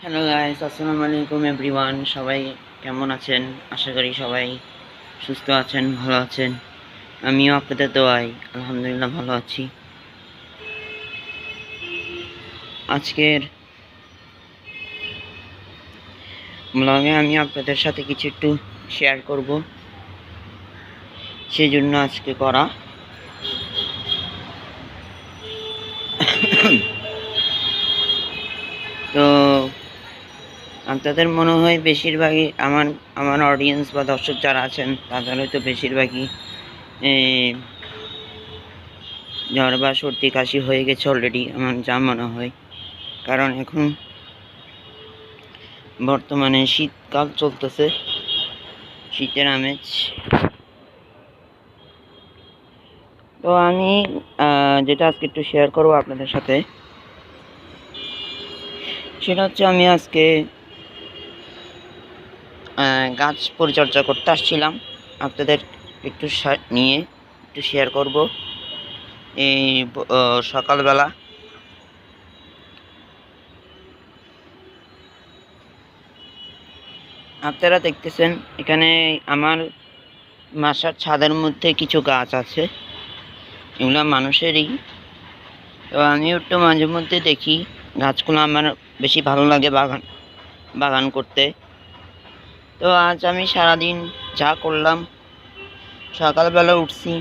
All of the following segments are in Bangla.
হ্যালো গাইস, আসসালামু আলাইকুম এভরিওয়ান। সবাই কেমন আছেন? আশা করি সবাই সুস্থ আছেন, ভালো আছেন। আমিও আপনাদের দোয়ায় আলহামদুলিল্লাহ ভালো আছি। আজকের ব্লগে আমি আপনাদের সাথে কিছু একটু শেয়ার করব, সেই জন্য আজকে করা। তো আপনাদের মনে হয় বেশিরভাগই আমার অডিয়েন্স বা দর্শক যারা আছেন তাদের হয়তো বেশিরভাগই জ্বর বা সর্দি কাশি হয়ে গেছে অলরেডি, আমার যা মনে হয়। কারণ এখন বর্তমানে শীতকাল চলতেছে, শীতের আমেজ। তো আমি যেটা আজকে একটু শেয়ার করবো আপনাদের সাথে, সেটা হচ্ছে আমি আজকে গাছ পরিচর্যা করতে আসছিলাম। আপনাদের একটু নিয়ে একটু শেয়ার করব। এই সকালবেলা আপনারা দেখতেছেন এখানে আমার বাসার ছাদের মধ্যে কিছু গাছ আছে, এগুলো মানুষেরই। তো আমিও একটু মাঝে মধ্যে দেখি গাছগুলো, আমার বেশি ভালো লাগে বাগান করতে। তো আজ আমি সারাদিন যা করলাম, সকালবেলা উঠছি,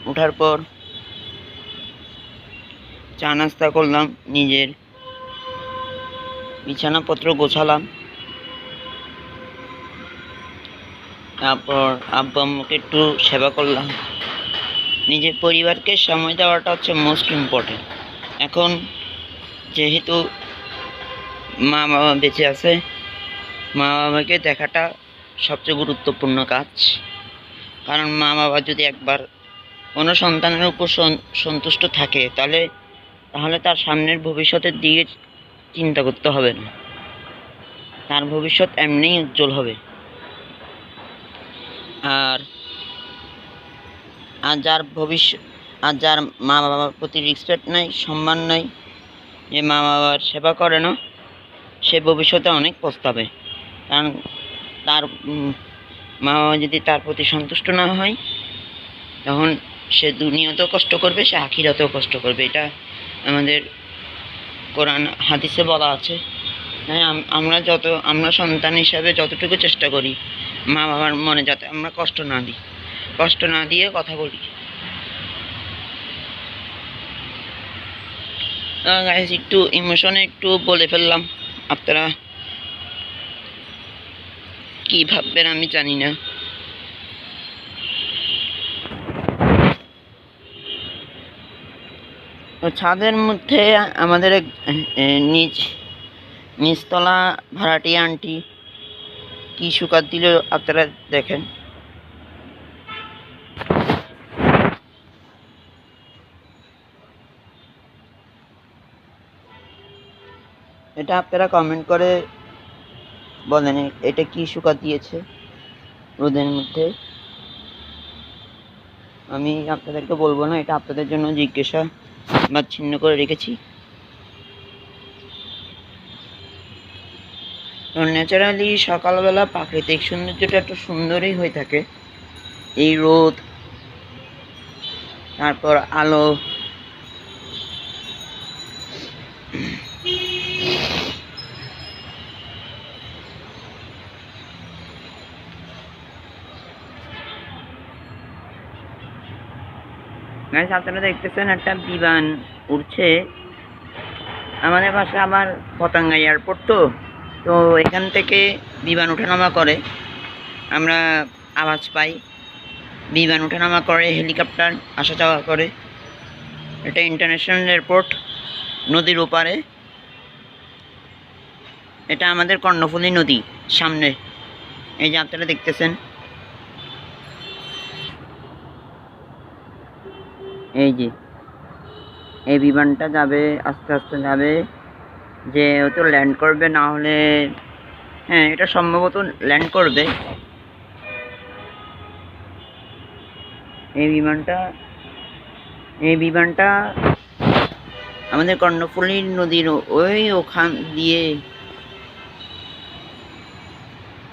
উঠার পর চা নাস্তা করলাম, নিজের বিছানাপত্র গোছালাম, তারপর আব্বু আম্মুকে একটু সেবা করলাম। নিজের পরিবারকে সময় দেওয়াটা হচ্ছে মোস্ট ইম্পর্টেন্ট। এখন যেহেতু মা বাবা বেঁচে আছে, মা বাবাকে দেখাটা সবচেয়ে গুরুত্বপূর্ণ কাজ। কারণ মা বাবা যদি একবার কোনো সন্তানের উপর সন্তুষ্ট থাকে, তাহলে তার সামনের ভবিষ্যতের দিকে চিন্তা করতে হবে না, তার ভবিষ্যৎ এমনিই উজ্জ্বল হবে। আর যার মা বাবার প্রতি রেসপেক্ট নাই, সম্মান নাই, যে মা বাবার সেবা করে না, সে ভবিষ্যতে অনেক পস্তাবে। কারণ তার মা বাবা যদি তার প্রতি সন্তুষ্ট না হয়, তখন সে দুনিয়াতেও কষ্ট করবে, সে আখিরাতেও কষ্ট করবে। এটা আমাদের কোরআন হাদিসে বলা আছে। হ্যাঁ, আমরা সন্তান হিসাবে যতটুকু চেষ্টা করি মা বাবার মনে যাতে আমরা কষ্ট না দিয়ে কথা বলি। গাইস, একটু ইমোশনে একটু বলে ফেললাম, আপনারা কি ভাববেন আমি জানি না। তো ছাদের মধ্যে আমাদের এক নিচতলা ভাড়াটিয়া আন্টি কি সুকাত দিল আপনারা দেখেন। এটা আপনারা কমেন্ট করে বলেন এটা কি সুকাত দিয়েছে রোদের মধ্যে। আমি আপনাদেরকে বলবো না, এটা আপনাদের জন্য জিজ্ঞাসা বা চিহ্ন করে রেখেছি। ন্যাচারালি সকালবেলা প্রাকৃতিক সৌন্দর্যটা একটু সুন্দরই হয়ে থাকে। এই রোদ, তারপর আলো, আপনারা দেখতেছেন একটা বিমান উড়ছে। আমাদের বাসায় আবার পতাঙ্গা এয়ারপোর্ট, তো এখান থেকে বিমান ওঠানামা করে, আমরা আওয়াজ পাই। বিমান ওঠানামা করে, হেলিকপ্টার আসা যাওয়া করে। এটা ইন্টারন্যাশনাল এয়ারপোর্ট, নদীর ওপারে। এটা আমাদের কর্ণফুলী নদী সামনে, এই যে আপনারা দেখতেছেন। এই যে এই বিমানটা যাবে, আস্তে আস্তে যাবে, যে হয়তো ল্যান্ড করবে, না হলে হ্যাঁ এটা সম্ভবত ল্যান্ড করবে। এই বিমানটা আমাদের কর্ণফুলী নদীর ওখান দিয়ে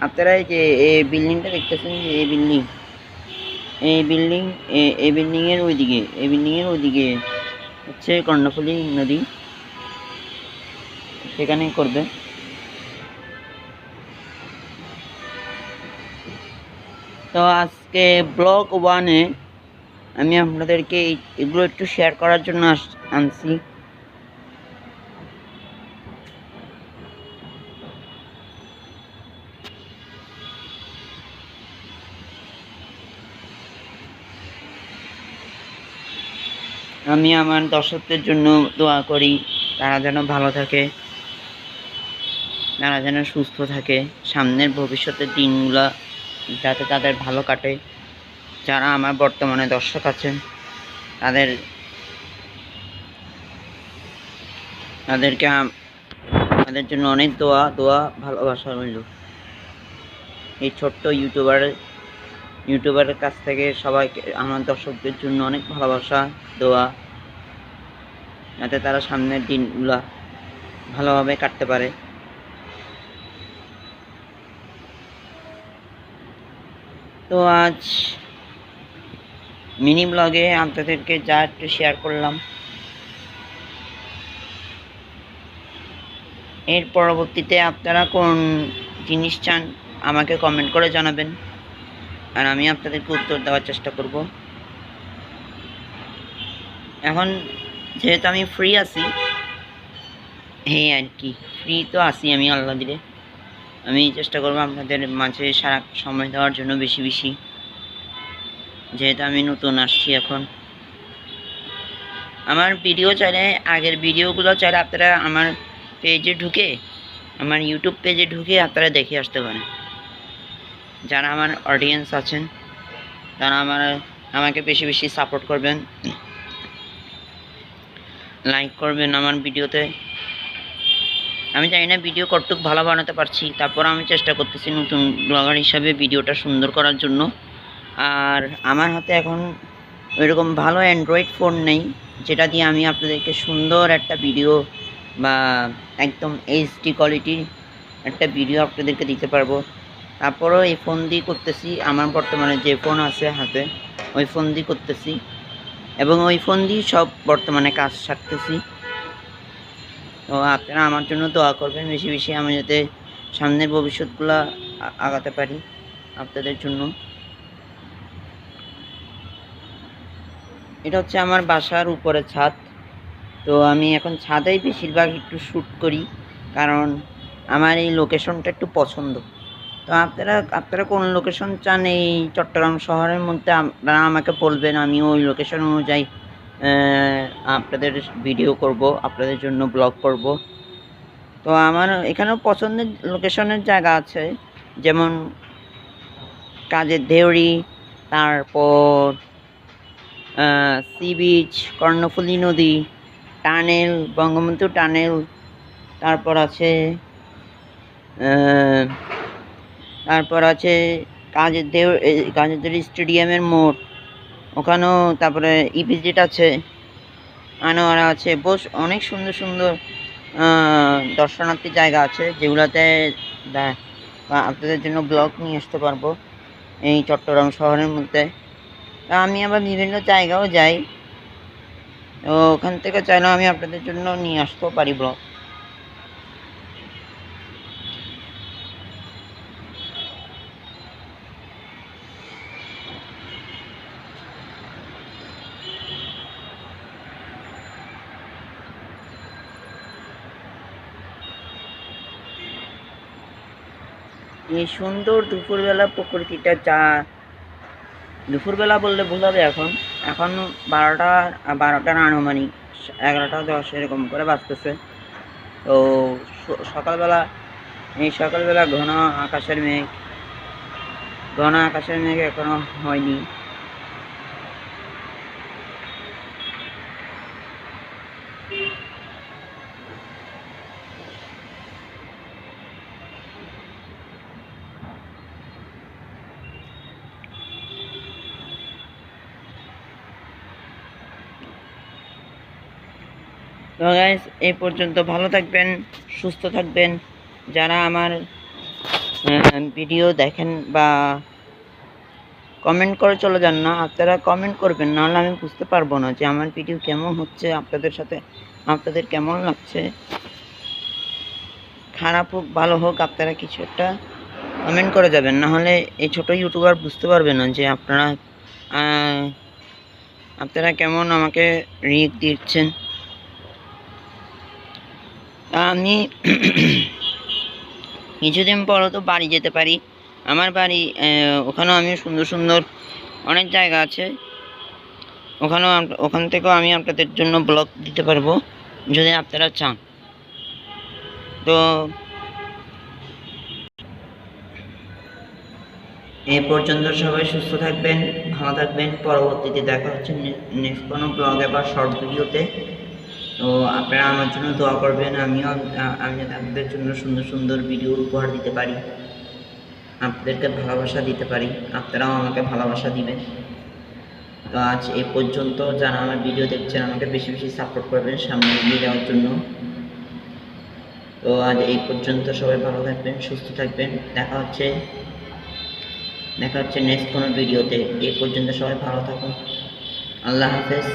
আপনারা এই যে এই বিল্ডিংটা দেখতেছেন, যে এই বিল্ডিং এই বিল্ডিংয়ের ওইদিকে হচ্ছে কর্ণফুলী নদী, সেখানে করবে। তো আজকে ব্লগ 1-এ আমি আপনাদেরকে এগুলো একটু শেয়ার করার জন্য আনছি। আমি আমার দর্শকদের জন্য দোয়া করি, তারা যেন ভালো থাকে, তারা যেন সুস্থ থাকে, সামনের ভবিষ্যতের দিনগুলো যাতে তাদের ভালো কাটে। যারা আমার বর্তমানে দর্শক আছেন তাদেরকে তাদের জন্য অনেক দোয়া ভালোবাসা রইল। এই ছোট্ট ইউটিউবারের কাছ থেকে সবাইকে, আমার দর্শকদের জন্য অনেক ভালোবাসা, দোয়া, যাতে তারা সামনের দিনগুলা ভালোভাবে কাটতে পারে। তো আজ মিনি ব্লগে আপনাদেরকে যা একটু শেয়ার করলাম, এর পরবর্তীতে আপনারা কোন জিনিস চান আমাকে কমেন্ট করে জানাবেন, আর আমি আপনাদেরকে উত্তর দেওয়ার চেষ্টা করব। এখন যেহেতু আমি ফ্রি আছি, হ্যাঁ আর কি ফ্রি তো আছি আমি, আল্লাহ দিলে আমি চেষ্টা করবো আপনাদের মাঝে সারা সময় দেওয়ার জন্য বেশি বেশি, যেহেতু আমি নতুন আসছি এখন। আমার ভিডিও চাইলে, আগের ভিডিওগুলো চাইলে আপনারা আমার পেজে ঢুকে, আমার ইউটিউব পেজে ঢুকে আপনারা দেখে আসতে পারেন। যারা আমার অডিয়েন্স আছেন তারা আমাকে বেশি বেশি সাপোর্ট করবেন, লাইক করবেন আমার ভিডিওতে। আমি জানি না ভিডিও কতটুকু ভালো বানাতে পারছি, তারপর আমি চেষ্টা করতেছি নতুন ব্লগার হিসাবে ভিডিওটা সুন্দর করার জন্য। আর আমার হাতে এখন ওইরকম ভালো অ্যান্ড্রয়েড ফোন নেই যেটা দিয়ে আমি আপনাদেরকে সুন্দর একটা ভিডিও বা একদম এইচডি কোয়ালিটির একটা ভিডিও আপনাদেরকে দিতে পারবো। তারপরেও এই ফোন দিয়ে করতেছি, আমার বর্তমানে যে ফোন আছে হাতে ওই ফোন দিয়ে করতেছি, এবং ওই ফোন দিয়ে সব বর্তমানে কাজ সারতেছি। তো আপনারা আমার জন্য দোয়া করবেন বেশি বেশি, আমি যাতে সামনের ভবিষ্যৎগুলো আগাতে পারি আপনাদের জন্য। এটা হচ্ছে আমার বাসার উপরে ছাদ। তো আমি এখন ছাদেই বেশিরভাগ একটু শ্যুট করি, কারণ আমার এই লোকেশনটা একটু পছন্দ। তো আপনারা কোন লোকেশন চান এই চট্টগ্রাম শহরের মধ্যে, আপনারা আমাকে বলবেন, আমি ওই লোকেশন অনুযায়ী আপনাদের ভিডিও করব, আপনাদের জন্য ব্লগ করব। তো আমার এখানেও পছন্দের লোকেশনের জায়গা আছে, যেমন কাজের দেউরি, তারপর সি বিচ, কর্ণফুলী নদী, টানেল, বঙ্গবন্ধু টানেল, তারপর আছে কাজের দেউরি স্টেডিয়ামের মোড়, ওখানেও, তারপরে ইপিজেড আছে, আনোয়ারা আছে, অনেক সুন্দর সুন্দর দর্শনার্থী জায়গা আছে, যেগুলোতে আপনাদের জন্য ব্লগ নিয়ে আসতে পারবো এই চট্টগ্রাম শহরের মধ্যে। আমি আবার বিভিন্ন জায়গাও যাই, তো ওখান থেকে চাইলেও আমি আপনাদের জন্য নিয়ে আসতেও পারি ব্লগ। এই সুন্দর দুপুরবেলা প্রকৃতিটা, দুপুরবেলা বললে ভুল হবে, এখন 12টার আনুমানিক 11:10 এরকম করে বাজতেছে। তো সকালবেলা ঘন আকাশের মেঘ এখনো হয়নি। তো গাইস, এই পর্যন্ত ভালো থাকবেন, সুস্থ থাকবেন। যারা আমার ভিডিও দেখেন বা কমেন্ট করে চলে যান না। আপনারা কমেন্ট করবেন, নাহলে আমি বুঝতে পারবো না যে আমার ভিডিও কেমন হচ্ছে, আপনাদের কেমন লাগছে। খারাপ হোক ভালো হোক, আপনারা কিছু একটা কমেন্ট করে যাবেন, নাহলে এই ছোট ইউটিউবার বুঝতে পারবে না যে আপনারা কেমন আমাকে রিয়েক্ট দিচ্ছেন। আমি কিছুদিন পর তো বাড়ি যেতে পারি। আমার বাড়ি ওখানেও আমি সুন্দর সুন্দর অনেক জায়গা আছে, ওখান থেকেও আমি আপনাদের জন্য ব্লগ দিতে পারবো যদি আপনারা চান। তো এই পর্যন্ত সবাই সুস্থ থাকবেন, ভালো থাকবেন। পরবর্তীতে দেখা হচ্ছে নেক্সট কোনো ব্লগে বা শর্ট ভিডিওতে। তো আপনারা আমার জন্য দোয়া করবেন, আমি যাতে আপনাদের জন্য সুন্দর সুন্দর ভিডিও উপহার দিতে পারি, আপনাদেরকে ভালোবাসা দিতে পারি, আপনারাও আমাকে ভালোবাসা দিবেন। তো আজ এই পর্যন্ত। যারা আমার ভিডিও দেখছেন আমাকে বেশি বেশি সাপোর্ট করবেন সামনে এগিয়ে যাওয়ার জন্য। তো আজ এই পর্যন্ত, সবাই ভালো থাকবেন, সুস্থ থাকবেন। দেখা হচ্ছে নেক্সট কোনো ভিডিওতে। এই পর্যন্ত সবাই ভালো থাকুন। আল্লাহ হাফেজ।